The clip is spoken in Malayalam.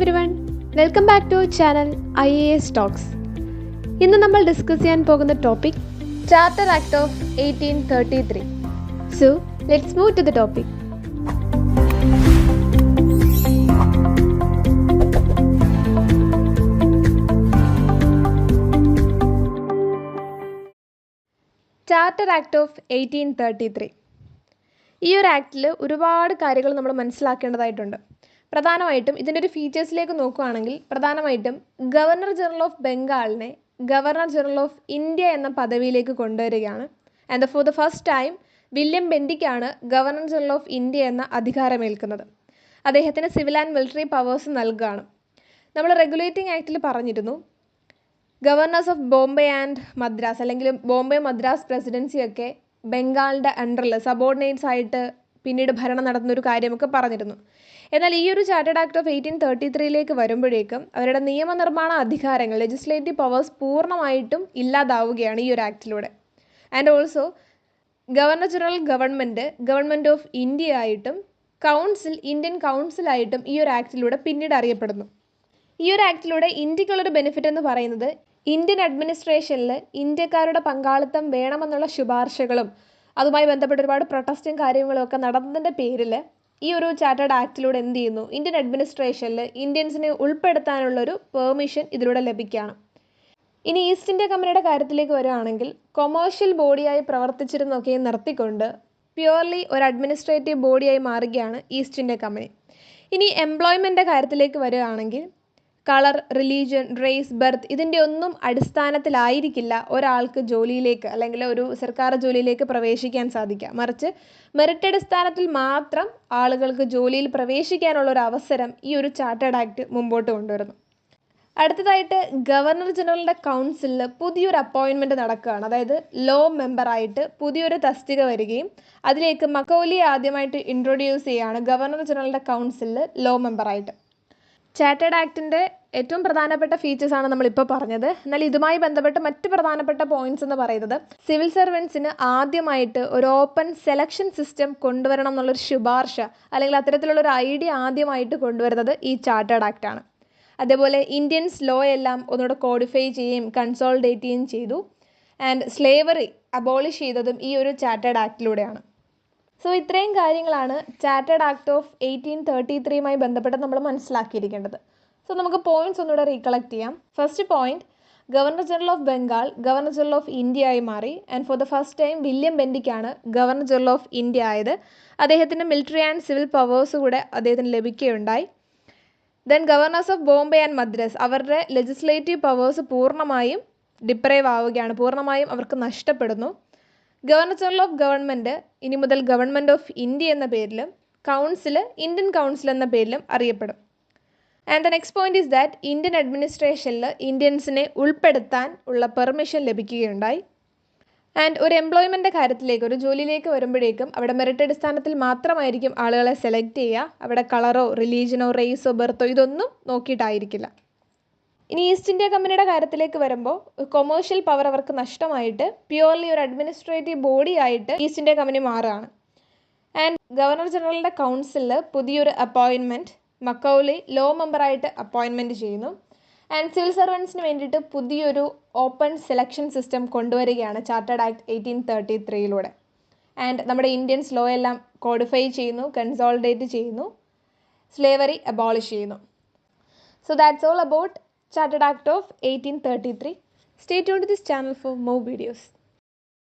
everyone, welcome back to our channel IAS Talks. ഇന്ന് നമ്മൾ ഡിസ്കസ് ചെയ്യാൻ പോകുന്ന topic charter act of 1833. So, let's move to the topic. Charter act of 1833. ഈ ഒരു ആക്ടിൽ ഒരുപാട് കാര്യങ്ങൾ നമ്മൾ മനസ്സിലാക്കേണ്ടതായിട്ടുണ്ട്. പ്രധാനമായിട്ടും ഇതിൻ്റെ ഒരു ഫീച്ചേഴ്സിലേക്ക് നോക്കുകയാണെങ്കിൽ പ്രധാനമായിട്ടും ഗവർണർ ജനറൽ ഓഫ് ബംഗാളിനെ ഗവർണർ ജനറൽ ഓഫ് ഇന്ത്യ എന്ന പദവിയിലേക്ക് കൊണ്ടുവരികയാണ്. And for the first time William ബെൻഡിക്കാണ് ഗവർണർ ജനറൽ ഓഫ് ഇന്ത്യ എന്ന അധികാരമേൽക്കുന്നത്. അദ്ദേഹത്തിന് സിവിൽ ആൻഡ് മിലിറ്ററി പവേഴ്സ് നൽകുകയാണ്. നമ്മൾ റെഗുലേറ്റിംഗ് ആക്ടിൽ പറഞ്ഞിരുന്നു governor's of Bombay and Madras അല്ലെങ്കിൽ ബോംബെ മദ്രാസ് പ്രസിഡൻസിയൊക്കെ ബംഗാളിൻ്റെ അണ്ടറിൽ സബോർഡിനേറ്റ്സ് ആയിട്ട് പിന്നീട് ഭരണം നടത്തുന്ന ഒരു കാര്യമൊക്കെ പറഞ്ഞിരുന്നു. എന്നാൽ ഈ ഒരു ചാർട്ടേഡ് ആക്ട് ഓഫ് 1833 വരുമ്പോഴേക്കും അവരുടെ നിയമനിർമ്മാണ അധികാരങ്ങൾ ലെജിസ്ലേറ്റീവ് പവേഴ്സ് പൂർണ്ണമായിട്ടും ഇല്ലാതാവുകയാണ് ഈ ഒരു ആക്ടിലൂടെ. And also governor general government of India ആയിട്ടും ഇന്ത്യൻ കൗൺസിലായിട്ടും ഈ ഒരു ആക്ടിലൂടെ പിന്നീട് അറിയപ്പെടുന്നു. ഈ ഒരു ആക്ടിലൂടെ ഇന്ത്യക്കുള്ളൊരു ബെനിഫിറ്റ് എന്ന് പറയുന്നത് ഇന്ത്യൻ അഡ്മിനിസ്ട്രേഷനിൽ ഇന്ത്യക്കാരുടെ പങ്കാളിത്തം വേണമെന്നുള്ള ശുപാർശകളും അതുമായി ബന്ധപ്പെട്ട ഒരുപാട് പ്രൊട്ടസ്റ്റും കാര്യങ്ങളും ഒക്കെ നടന്നതിൻ്റെ പേരിൽ ഈ ഒരു ചാർട്ടേഡ് ആക്ടിലൂടെ എന്ത് ചെയ്യുന്നു, ഇന്ത്യൻ അഡ്മിനിസ്ട്രേഷനിൽ ഇന്ത്യൻസിനെ ഉൾപ്പെടുത്താനുള്ളൊരു പെർമിഷൻ ഇതിലൂടെ ലഭിക്കുകയാണ്. ഇനി ഈസ്റ്റ് ഇന്ത്യ കമ്പനിയുടെ കാര്യത്തിലേക്ക് വരികയാണെങ്കിൽ കൊമേഴ്ഷ്യൽ ബോഡിയായി പ്രവർത്തിച്ചിരുന്നൊക്കെ നിർത്തിക്കൊണ്ട് പ്യുവർലി ഒരു അഡ്മിനിസ്ട്രേറ്റീവ് ബോഡിയായി മാറുകയാണ് ഈസ്റ്റ് ഇന്ത്യ കമ്പനി. ഇനി എംപ്ലോയ്മെൻറ്റിൻ്റെ കാര്യത്തിലേക്ക് വരികയാണെങ്കിൽ കളർ, റിലീജിയൻ, റേസ്, ബർത്ത് ഇതിൻ്റെ ഒന്നും അടിസ്ഥാനത്തിലായിരിക്കില്ല ഒരാൾക്ക് ജോലിയിലേക്ക് അല്ലെങ്കിൽ ഒരു സർക്കാർ ജോലിയിലേക്ക് പ്രവേശിക്കാൻ സാധിക്കുക. മറിച്ച് മെറിറ്റ് അടിസ്ഥാനത്തിൽ മാത്രം ആളുകൾക്ക് ജോലിയിൽ പ്രവേശിക്കാനുള്ള ഒരു അവസരം ഈ ഒരു ചാർട്ടേഡ് ആക്ട് മുമ്പോട്ട് കൊണ്ടുവരുന്നു. അടുത്തതായിട്ട് ഗവർണർ ജനറലിൻ്റെ കൗൺസിലിൽ പുതിയൊരു അപ്പോയിൻമെൻറ്റ് നടക്കുകയാണ്. അതായത് ലോ മെമ്പറായിട്ട് പുതിയൊരു തസ്തിക വരികയും അതിലേക്ക് മക്കൗലിയെ ആദ്യമായിട്ട് ഇൻട്രൊഡ്യൂസ് ചെയ്യുകയാണ് ഗവർണർ ജനറലിൻ്റെ കൗൺസിലിൽ ലോ മെമ്പറായിട്ട്. ചാർട്ടേഡ് ആക്ടിൻ്റെ ഏറ്റവും പ്രധാനപ്പെട്ട ഫീച്ചേഴ്സാണ് നമ്മളിപ്പോൾ പറഞ്ഞത്. എന്നാൽ ഇതുമായി ബന്ധപ്പെട്ട് മറ്റ് പ്രധാനപ്പെട്ട പോയിന്റ്സ് എന്ന് പറയുന്നത് സിവിൽ സർവൻസിന് ആദ്യമായിട്ട് ഒരു ഓപ്പൺ സെലക്ഷൻ സിസ്റ്റം കൊണ്ടുവരണം എന്നുള്ളൊരു ശുപാർശ അല്ലെങ്കിൽ അത്തരത്തിലുള്ളൊരു ഐഡിയ ആദ്യമായിട്ട് കൊണ്ടുവരുന്നത് ഈ ചാർട്ടേഡ് ആക്റ്റാണ്. അതേപോലെ ഇന്ത്യൻസ് ലോ എല്ലാം ഒന്നുകൂടെ കോഡിഫൈ ചെയ്യുകയും കൺസോളിഡേറ്റ് ചെയ്യുകയും ചെയ്തു. ആൻഡ് സ്ലേവറി അബോളിഷ് ചെയ്തതും ഈ ഒരു ചാർട്ടേഡ് ആക്ടിലൂടെയാണ്. സോ ഇത്രയും കാര്യങ്ങളാണ് ചാർട്ടേഡ് ആക്ട് ഓഫ് 1833 ബന്ധപ്പെട്ട് നമ്മൾ മനസ്സിലാക്കിയിരിക്കേണ്ടത്. സോ നമുക്ക് പോയിന്റ്സ് ഒന്നുകൂടെ റീകളക്ട് ചെയ്യാം. First point, governor general of Bengal governor general of India ആയി മാറി. And for the first time William ബെൻഡിക്കാണ് ഗവർണർ ജനറൽ ഓഫ് ഇന്ത്യ ആയത്. അദ്ദേഹത്തിൻ്റെ മിലിറ്ററി ആൻഡ് സിവിൽ പവേഴ്സ് കൂടെ അദ്ദേഹത്തിന് ലഭിക്കുകയുണ്ടായി. Then governors of Bombay and Madras അവരുടെ ലെജിസ്ലേറ്റീവ് പവേഴ്സ് പൂർണ്ണമായും ഡിപ്രൈവ് ആവുകയാണ്, പൂർണ്ണമായും അവർക്ക് നഷ്ടപ്പെടുന്നു. ഗവർണർ ജനറൽ ഓഫ് ഗവൺമെൻറ് ഇനി മുതൽ ഗവൺമെൻറ് ഓഫ് ഇന്ത്യ എന്ന പേരിലും ഇന്ത്യൻ കൗൺസിൽ എന്ന പേരിലും അറിയപ്പെടും. And the next point is that Indian അഡ്മിനിസ്ട്രേഷനിൽ ഇന്ത്യൻസിനെ ഉൾപ്പെടുത്താൻ ഉള്ള പെർമിഷൻ ലഭിക്കുകയുണ്ടായി. ആൻഡ് ഒരു എംപ്ലോയ്മെൻറ്റിൻ്റെ കാര്യത്തിലേക്ക്, ഒരു ജോലിയിലേക്ക് വരുമ്പോഴേക്കും അവിടെ മെറിറ്റ് അടിസ്ഥാനത്തിൽ മാത്രമായിരിക്കും ആളുകളെ സെലക്ട് ചെയ്യുക. അവിടെ കളറോ റിലീജിയനോ റേസോ ബർത്തോ ഇതൊന്നും നോക്കിയിട്ടായിരിക്കില്ല. ഇനി ഈസ്റ്റ് ഇന്ത്യ കമ്പനിയുടെ കാര്യത്തിലേക്ക് വരുമ്പോൾ കൊമേഴ്ഷ്യൽ പവർ അവർക്ക് നഷ്ടമായിട്ട് പ്യുവർലി ഒരു അഡ്മിനിസ്ട്രേറ്റീവ് ബോഡി ആയിട്ട് ഈസ്റ്റ് ഇന്ത്യ കമ്പനി മാറുകയാണ്. ആൻഡ് ഗവർണർ ജനറലിൻ്റെ കൗൺസിലിൽ പുതിയൊരു അപ്പോയിൻമെൻറ്റ് മക്കൗലി ലോ മെമ്പറായിട്ട് അപ്പോയിൻമെൻറ്റ് ചെയ്യുന്നു. ആൻഡ് സിവിൽ സർവൻസിന് വേണ്ടിയിട്ട് പുതിയൊരു ഓപ്പൺ സെലക്ഷൻ സിസ്റ്റം കൊണ്ടുവരികയാണ് ചാർട്ടേഡ് ആക്ട് 1833. ആൻഡ് നമ്മുടെ ഇന്ത്യൻസ് ലോ എല്ലാം കോഡിഫൈ ചെയ്യുന്നു, കൺസോളിഡേറ്റ് ചെയ്യുന്നു, സ്ലേവറി അബോളിഷ് ചെയ്യുന്നു. So that's all about Chartered Act of 1833. Stay tuned to this channel for more videos.